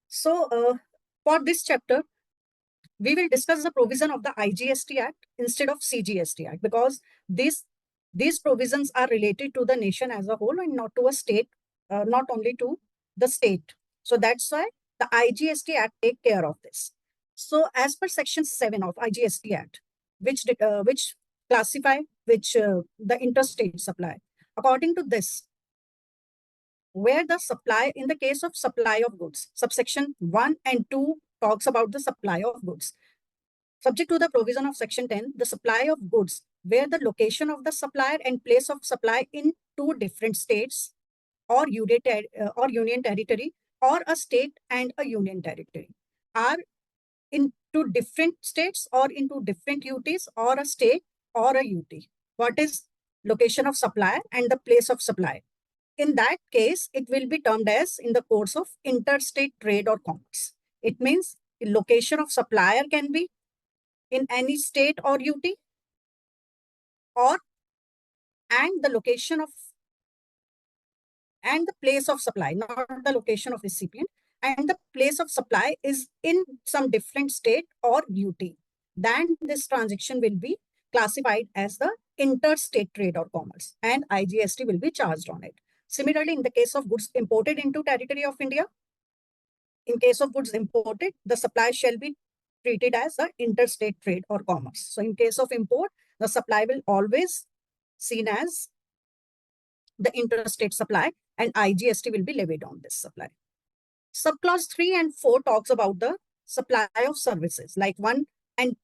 For this chapter, we will discuss the provision of the IGST Act instead of CGST Act, because these provisions are related to the nation as a whole and not to a state, not only to the state. So that's why the IGST Act take care of this. So as per Section 7 of IGST Act, which classify the interstate supply, according to this, where the supply, in the case of supply of goods, subsection 1 and 2 talks about the supply of goods. Subject to the provision of Section 10, the supply of goods where the location of the supplier and place of supply in two different states or union territory, or a state and a union territory, are in two different states or into different UTs, or a state or a UT. What is location of supplier and the place of supply? In that case, it will be termed as in the course of interstate trade or commerce. It means the location of supplier can be in any state or UT, and the location of and the place of supply, not the location of recipient, and the place of supply is in some different state or UT. Then this transaction will be classified as the interstate trade or commerce, and IGST will be charged on it. Similarly, in the case of goods imported into territory of India, in case of goods imported, the supply shall be treated as the interstate trade or commerce. So in case of import, the supply will always seen as the interstate supply, and IGST will be levied on this supply. Subclause 3 and 4 talks about the supply of services. Like 1 and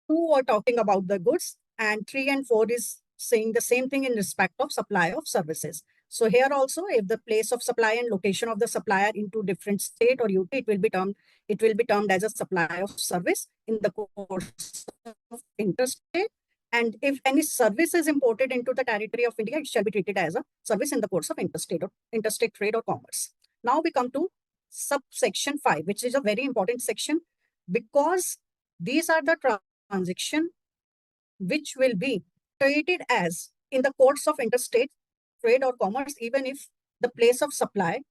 2 are talking about the goods, and 3 and 4 is saying the same thing in respect of supply of services. So here also, if the place of supply and location of the supplier into different state or UT, it will be termed as a supply of service in the course of interstate. And if any service is imported into the territory of India, it shall be treated as a service in the course of interstate trade or commerce. Now we come to subsection 5, which is a very important section, because these are the transactions which will be treated as in the course of interstate trade or commerce, even if the place of supply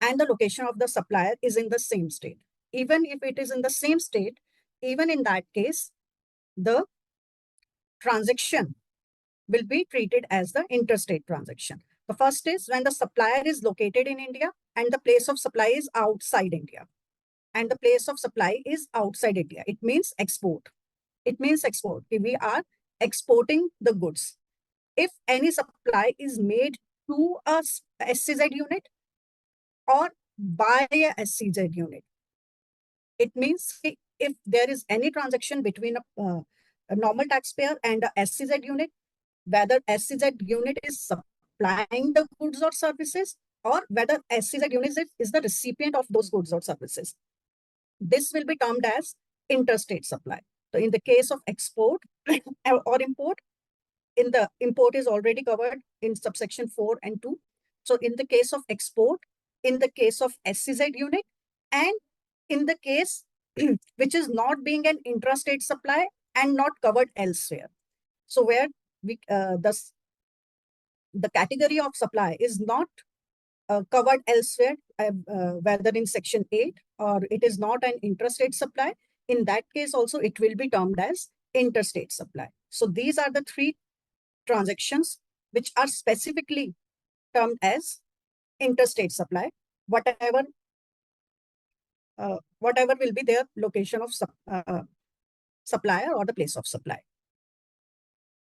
and the location of the supplier is in the same state. Even if it is in the same state, even in that case, the transaction will be treated as the interstate transaction. The first is when the supplier is located in India and the place of supply is outside India. And the place of supply is outside India. It means export. It means export. We are exporting the goods. If any supply is made to a SCZ unit or by a SCZ unit, it means if there is any transaction between a normal taxpayer and a SCZ unit, whether SCZ unit is supplying the goods or services, or whether SCZ unit is the recipient of those goods or services, this will be termed as interstate supply. So in the case of export or import, in the import is already covered in subsection 4 and 2. So in the case of export, in the case of SCZ unit, and in the case which is not being an intrastate supply and not covered elsewhere. So where we the category of supply is not covered elsewhere, whether in section 8 or it is not an intrastate supply, in that case also it will be termed as interstate supply. So these are the three transactions which are specifically termed as interstate supply, whatever will be their location of supplier or the place of supply.